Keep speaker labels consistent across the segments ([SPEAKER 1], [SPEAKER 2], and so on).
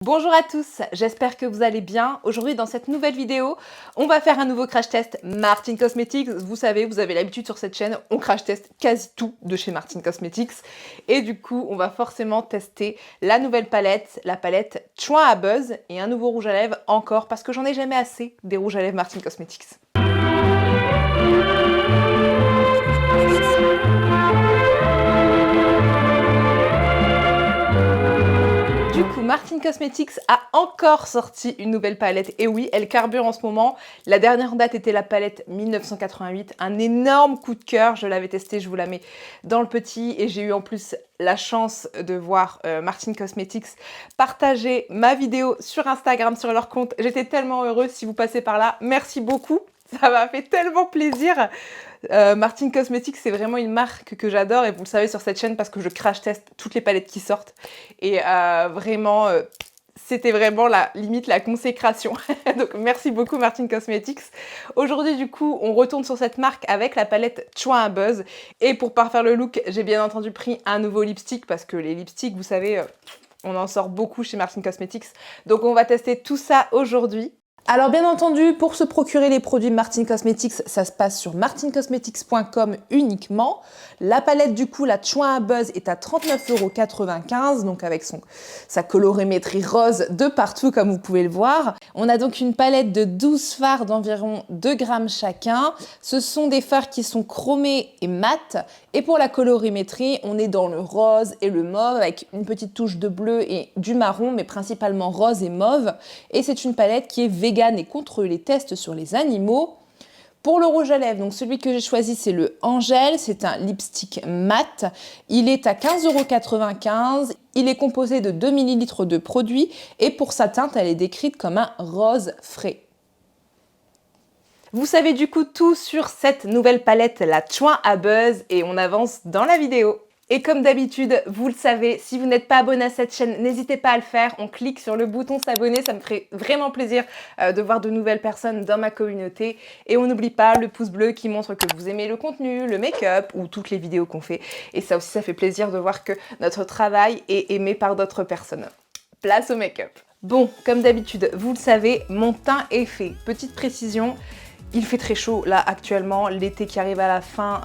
[SPEAKER 1] Bonjour à tous, j'espère que vous allez bien. Aujourd'hui dans cette nouvelle vidéo, on va faire un nouveau crash test Martin Cosmetics. Vous savez, vous avez l'habitude sur cette chaîne, on crash test quasi tout de chez Martin Cosmetics. Et du coup, on va forcément tester la nouvelle palette, la palette Chouin à Buzz et un nouveau rouge à lèvres encore parce que j'en ai jamais assez des rouges à lèvres Martin Cosmetics. Martin Cosmetics a encore sorti une nouvelle palette. Et oui, elle carbure en ce moment. La dernière en date était la palette 1988. Un énorme coup de cœur. Je l'avais testée, je vous la mets dans le petit. Et j'ai eu en plus la chance de voir Martin Cosmetics partager ma vidéo sur Instagram, sur leur compte. J'étais tellement heureuse. Si vous passez par là, merci beaucoup. Ça m'a fait tellement plaisir. Martin Cosmetics, c'est vraiment une marque que j'adore et vous le savez sur cette chaîne parce que je crash teste toutes les palettes qui sortent. Et vraiment, c'était vraiment limite la consécration. Donc merci beaucoup Martin Cosmetics. Aujourd'hui du coup, on retourne sur cette marque avec la palette Chouin à Buzz. Et pour parfaire le look, j'ai bien entendu pris un nouveau lipstick parce que les lipsticks, vous savez, on en sort beaucoup chez Martin Cosmetics. Donc on va tester tout ça aujourd'hui. Alors bien entendu, pour se procurer les produits Martin Cosmetics, ça se passe sur martincosmetics.com uniquement. La palette du coup, la Chouin à Buzz est à 39,95 €, donc avec sa colorimétrie rose de partout comme vous pouvez le voir. On a donc une palette de 12 fards d'environ 2 grammes chacun. Ce sont des fards qui sont chromés et mat. Et pour la colorimétrie, on est dans le rose et le mauve avec une petite touche de bleu et du marron, mais principalement rose et mauve. Et c'est une palette qui est végane et contre les tests sur les animaux. Pour le rouge à lèvres, donc celui que j'ai choisi, c'est le Angel. C'est un lipstick mat. Il est à 15,95 €. Il est composé de 2 ml de produit et pour sa teinte, elle est décrite comme un rose frais. Vous savez du coup tout sur cette nouvelle palette, la Chouin à Buzz, et on avance dans la vidéo. Et comme d'habitude, vous le savez, si vous n'êtes pas abonné à cette chaîne, n'hésitez pas à le faire. On clique sur le bouton s'abonner, ça me ferait vraiment plaisir de voir de nouvelles personnes dans ma communauté. Et on n'oublie pas le pouce bleu qui montre que vous aimez le contenu, le make-up ou toutes les vidéos qu'on fait. Et ça aussi, ça fait plaisir de voir que notre travail est aimé par d'autres personnes. Place au make-up. Bon, comme d'habitude, vous le savez, mon teint est fait. Petite précision. Il fait très chaud là actuellement, l'été qui arrive à la fin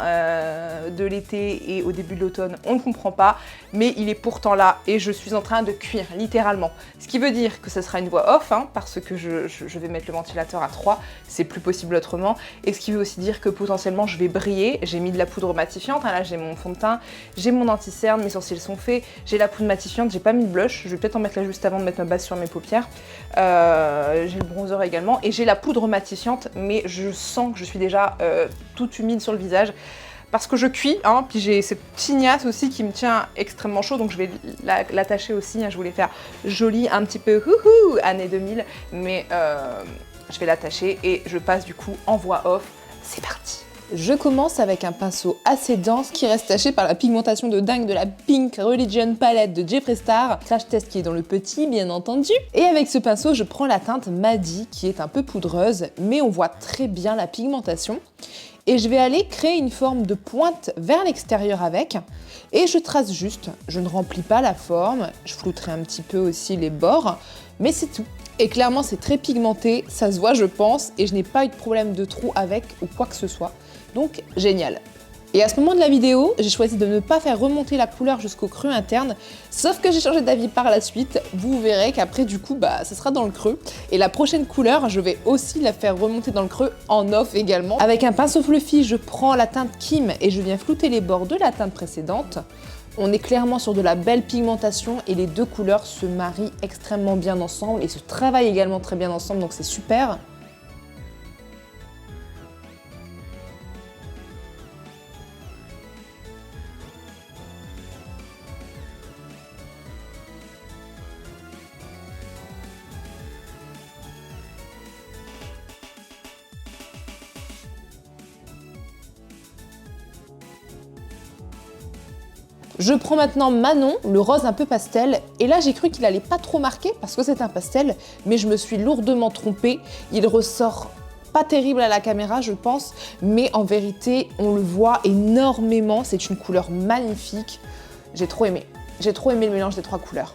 [SPEAKER 1] de l'été et au début de l'automne, on ne comprend pas, mais il est pourtant là et je suis en train de cuire littéralement. Ce qui veut dire que ce sera une voix off, parce que je vais mettre le ventilateur à 3, c'est plus possible autrement, et ce qui veut aussi dire que potentiellement je vais briller. J'ai mis de la poudre matifiante, là j'ai mon fond de teint, j'ai mon anti-cerne, mes sourcils sont faits, j'ai la poudre matifiante, j'ai pas mis de blush, je vais peut-être en mettre là juste avant de mettre ma base sur mes paupières, j'ai le bronzer également, et j'ai la poudre matifiante, mais je sens que je suis déjà toute humide sur le visage parce que je cuis, puis j'ai cette tignasse aussi qui me tient extrêmement chaud, donc je vais l'attacher aussi, je voulais faire joli, un petit peu années 2000, mais je vais l'attacher et je passe du coup en voix off. C'est parti. Je commence avec un pinceau assez dense qui reste taché par la pigmentation de dingue de la Pink Religion palette de Jeffree Star. Crash test qui est dans le petit, bien entendu. Et avec ce pinceau, je prends la teinte Madi qui est un peu poudreuse, mais on voit très bien la pigmentation. Et je vais aller créer une forme de pointe vers l'extérieur avec. Et je trace juste, je ne remplis pas la forme, je flouterai un petit peu aussi les bords, mais c'est tout. Et clairement, c'est très pigmenté, ça se voit je pense, et je n'ai pas eu de problème de trou avec ou quoi que ce soit. Donc génial. Et à ce moment de la vidéo, j'ai choisi de ne pas faire remonter la couleur jusqu'au creux interne, sauf que j'ai changé d'avis par la suite. Vous verrez qu'après du coup, ça sera dans le creux. Et la prochaine couleur, je vais aussi la faire remonter dans le creux en off également. Avec un pinceau fluffy, je prends la teinte Kim et je viens flouter les bords de la teinte précédente. On est clairement sur de la belle pigmentation et les deux couleurs se marient extrêmement bien ensemble et se travaillent également très bien ensemble, donc c'est super. Je prends maintenant Manon, le rose un peu pastel, et là j'ai cru qu'il allait pas trop marquer parce que c'est un pastel, mais je me suis lourdement trompée. Il ressort pas terrible à la caméra je pense, mais en vérité on le voit énormément, c'est une couleur magnifique. J'ai trop aimé le mélange des trois couleurs.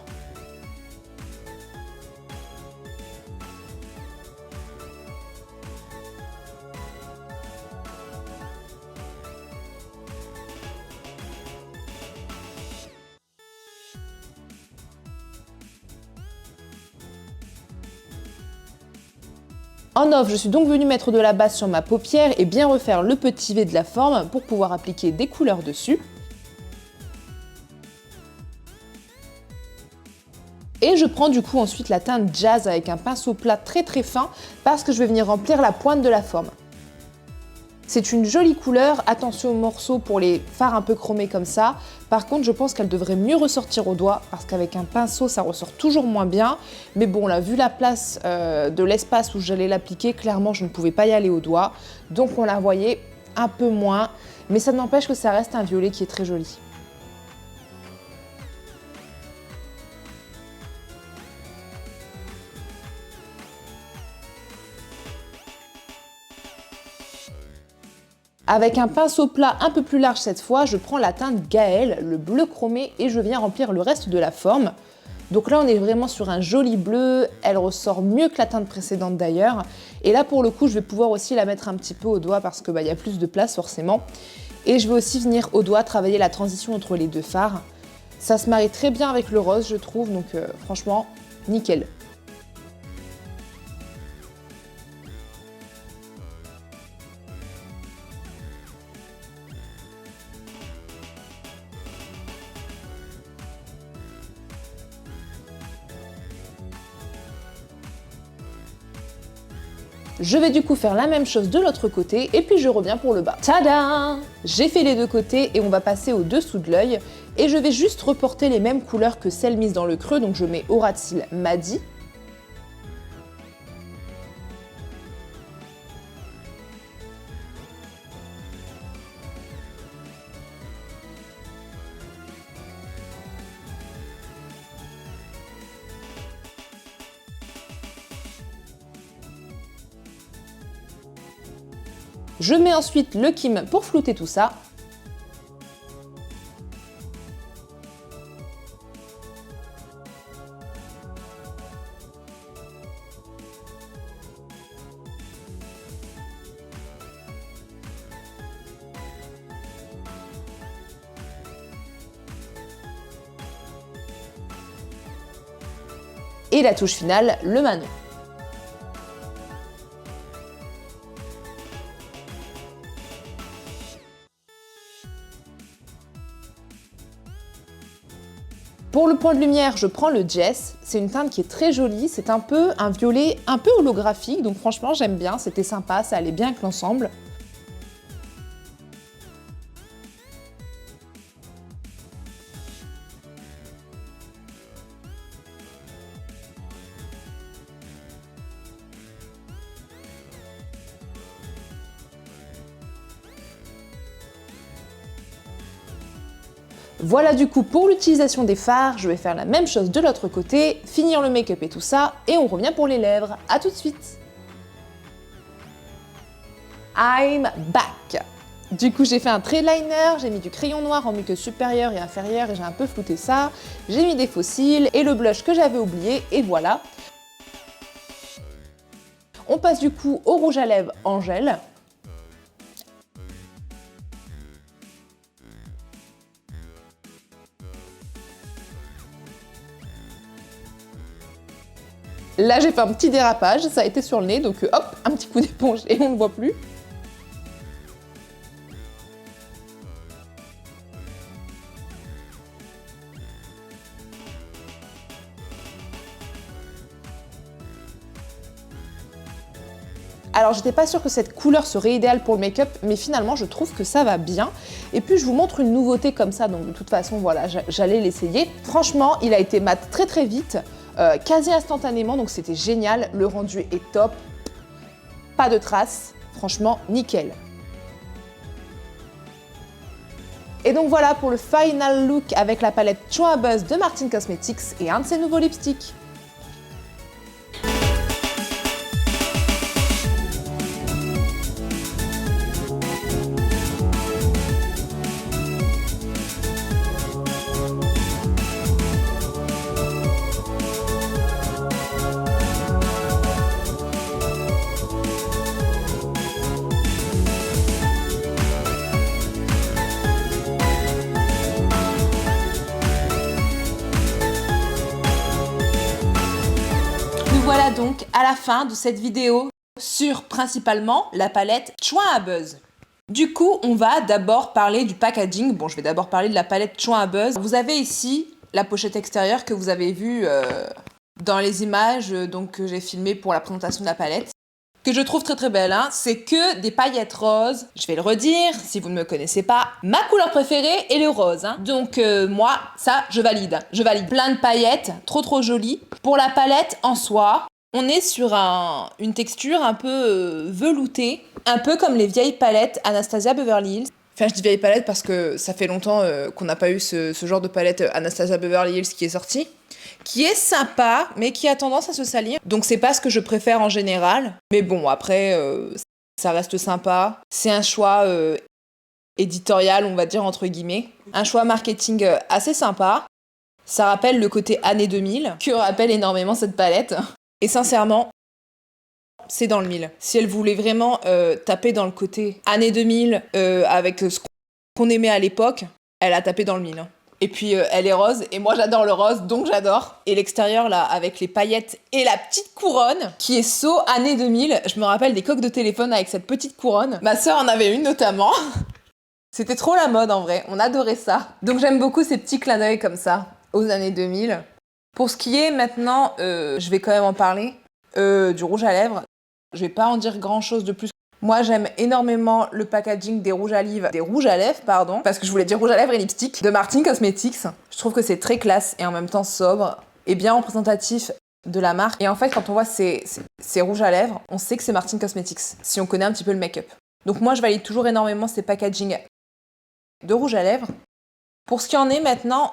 [SPEAKER 1] En off, je suis donc venue mettre de la base sur ma paupière et bien refaire le petit V de la forme pour pouvoir appliquer des couleurs dessus. Et je prends du coup ensuite la teinte Jazz avec un pinceau plat très fin parce que je vais venir remplir la pointe de la forme. C'est une jolie couleur, attention aux morceaux pour les fards un peu chromés comme ça. Par contre, je pense qu'elle devrait mieux ressortir au doigt parce qu'avec un pinceau, ça ressort toujours moins bien. Mais bon, là, vu la place de l'espace où j'allais l'appliquer, clairement, je ne pouvais pas y aller au doigt. Donc, on la voyait un peu moins. Mais ça n'empêche que ça reste un violet qui est très joli. Avec un pinceau plat un peu plus large cette fois, je prends la teinte Gaël, le bleu chromé, et je viens remplir le reste de la forme. Donc là, on est vraiment sur un joli bleu, elle ressort mieux que la teinte précédente d'ailleurs. Et là, pour le coup, je vais pouvoir aussi la mettre un petit peu au doigt parce que y a plus de place forcément. Et je vais aussi venir au doigt travailler la transition entre les deux fards. Ça se marie très bien avec le rose, je trouve, donc franchement, nickel. Je vais du coup faire la même chose de l'autre côté et puis je reviens pour le bas. Tada! J'ai fait les deux côtés et on va passer au dessous de l'œil et je vais juste reporter les mêmes couleurs que celles mises dans le creux, donc je mets au ras de cils Madi. Je mets ensuite le Kim pour flouter tout ça. Et la touche finale, le Manon. Pour le point de lumière, je prends le Jess. C'est une teinte qui est très jolie, c'est un peu un violet un peu holographique, donc franchement j'aime bien, c'était sympa, ça allait bien avec l'ensemble. Voilà du coup pour l'utilisation des fards, je vais faire la même chose de l'autre côté, finir le make-up et tout ça, et on revient pour les lèvres. À tout de suite! I'm back! Du coup j'ai fait un trait liner, j'ai mis du crayon noir en muqueuse supérieure et inférieure et j'ai un peu flouté ça, j'ai mis des faux cils et le blush que j'avais oublié, et voilà. On passe du coup au rouge à lèvres en gel. Là, j'ai fait un petit dérapage, ça a été sur le nez, donc hop, un petit coup d'éponge et on ne voit plus. Alors, j'étais pas sûre que cette couleur serait idéale pour le make-up, mais finalement, je trouve que ça va bien. Et puis, je vous montre une nouveauté comme ça, donc de toute façon, voilà, j'allais l'essayer. Franchement, il a été mat très vite. Quasi instantanément, donc c'était génial, le rendu est top, pas de traces, franchement nickel. Et donc voilà pour le final look avec la palette Chua Buzz de Martin Cosmetics et un de ses nouveaux lipsticks. Voilà donc à la fin de cette vidéo. sur principalement la palette Chouin à Buzz. Du coup, on va d'abord parler du packaging. Bon, je vais d'abord parler de la palette Chouin à Buzz. Vous avez ici la pochette extérieure que vous avez vue dans les images que j'ai filmées pour la présentation de la palette. Que je trouve très très belle, hein. C'est que des paillettes roses. Je vais le redire, si vous ne me connaissez pas, ma couleur préférée est le rose, hein. Donc moi, ça, je valide. Je valide. Plein de paillettes, trop jolies. Pour la palette en soi, on est sur une texture un peu veloutée, un peu comme les vieilles palettes Anastasia Beverly Hills. Enfin, je dis vieille palette parce que ça fait longtemps qu'on n'a pas eu ce genre de palette Anastasia Beverly Hills qui est sorti, qui est sympa, mais qui a tendance à se salir. Donc c'est pas ce que je préfère en général. Mais bon, après, ça reste sympa. C'est un choix éditorial, on va dire, entre guillemets. Un choix marketing assez sympa. Ça rappelle le côté années 2000, que rappelle énormément cette palette. Et sincèrement, c'est dans le mille. Si elle voulait vraiment taper dans le côté années 2000 avec ce qu'on aimait à l'époque, elle a tapé dans le mille. Et puis elle est rose, et moi j'adore le rose, donc j'adore. Et l'extérieur là, avec les paillettes et la petite couronne, qui est so années 2000. Je me rappelle des coques de téléphone avec cette petite couronne. Ma sœur en avait une notamment. C'était trop la mode en vrai, on adorait ça. Donc j'aime beaucoup ces petits clins d'œil comme ça, aux années 2000. Pour ce qui est maintenant, je vais quand même en parler, du rouge à lèvres. Je vais pas en dire grand chose de plus. Moi, j'aime énormément le packaging des rouges à lèvres, parce que je voulais dire rouge à lèvres et lipstick, de Martin Cosmetics. Je trouve que c'est très classe et en même temps sobre et bien représentatif de la marque. Et en fait, quand on voit ces rouges à lèvres, on sait que c'est Martin Cosmetics, si on connaît un petit peu le make-up. Donc moi, je valide toujours énormément ces packaging de rouge à lèvres. Pour ce qui en est maintenant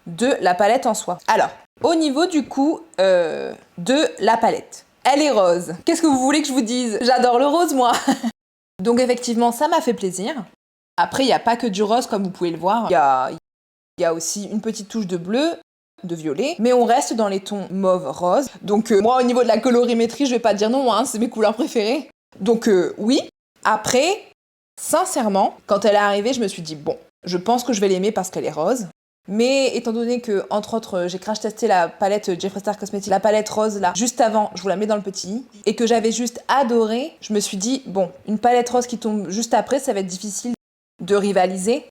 [SPEAKER 1] de la palette en soi. Alors, au niveau du coup de la palette. Elle est rose. Qu'est-ce que vous voulez que je vous dise? J'adore le rose, moi. Donc effectivement, ça m'a fait plaisir. Après, il n'y a pas que du rose, comme vous pouvez le voir. Il y a aussi une petite touche de bleu, de violet. Mais on reste dans les tons mauve-rose. Donc moi, au niveau de la colorimétrie, je vais pas dire non, hein, c'est mes couleurs préférées. Donc oui. Après, sincèrement, quand elle est arrivée, je me suis dit, bon, je pense que je vais l'aimer parce qu'elle est rose. Mais étant donné que, entre autres, j'ai crash testé la palette Jeffree Star Cosmetics, la palette rose là, juste avant, je vous la mets dans le petit, et que j'avais juste adoré, je me suis dit, bon, une palette rose qui tombe juste après, ça va être difficile de rivaliser.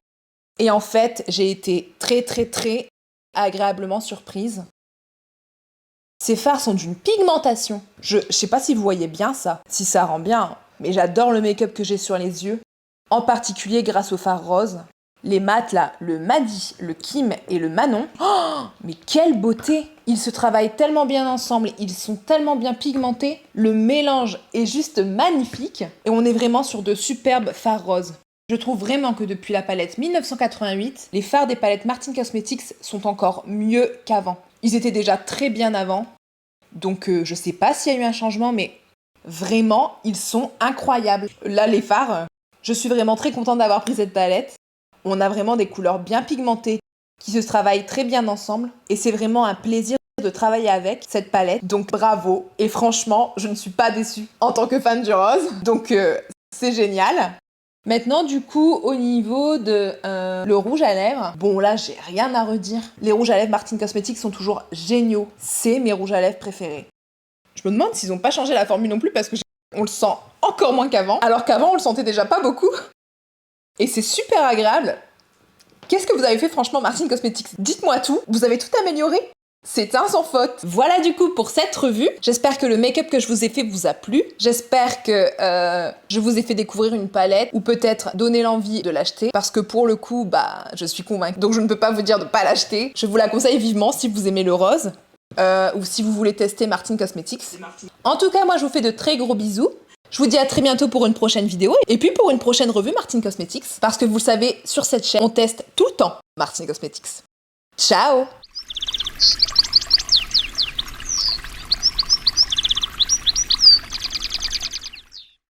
[SPEAKER 1] Et en fait, j'ai été très agréablement surprise. Ces fards sont d'une pigmentation. Je sais pas si vous voyez bien ça, si ça rend bien, mais j'adore le make-up que j'ai sur les yeux, en particulier grâce aux fards roses. Les mats là, le Madi, le Kim et le Manon, oh, mais quelle beauté! Ils se travaillent tellement bien ensemble, ils sont tellement bien pigmentés, le mélange est juste magnifique et on est vraiment sur de superbes fards roses. Je trouve vraiment que depuis la palette 1988, les fards des palettes Martin Cosmetics sont encore mieux qu'avant. Ils étaient déjà très bien avant, donc je sais pas s'il y a eu un changement, mais vraiment, ils sont incroyables. Là, les fards, je suis vraiment très contente d'avoir pris cette palette. On a vraiment des couleurs bien pigmentées qui se travaillent très bien ensemble. Et c'est vraiment un plaisir de travailler avec cette palette. Donc bravo. Et franchement, je ne suis pas déçue en tant que fan du rose. Donc c'est génial. Maintenant, du coup, au niveau de le rouge à lèvres, bon là, j'ai rien à redire. Les rouges à lèvres Martin Cosmetics sont toujours géniaux. C'est mes rouges à lèvres préférés. Je me demande s'ils n'ont pas changé la formule non plus parce que on le sent encore moins qu'avant. Alors qu'avant, on le sentait déjà pas beaucoup. Et c'est super agréable. Qu'est-ce que vous avez fait franchement Martin Cosmetics? Dites-moi tout, vous avez tout amélioré? C'est un sans faute. Voilà du coup pour cette revue. J'espère que le make-up que je vous ai fait vous a plu. J'espère que je vous ai fait découvrir une palette ou peut-être donner l'envie de l'acheter. Parce que pour le coup, je suis convaincue. Donc je ne peux pas vous dire de ne pas l'acheter. Je vous la conseille vivement si vous aimez le rose. Ou si vous voulez tester Martin Cosmetics. En tout cas, moi je vous fais de très gros bisous. Je vous dis à très bientôt pour une prochaine vidéo et puis pour une prochaine revue Martin Cosmetics. Parce que vous le savez, sur cette chaîne, on teste tout le temps Martin Cosmetics. Ciao!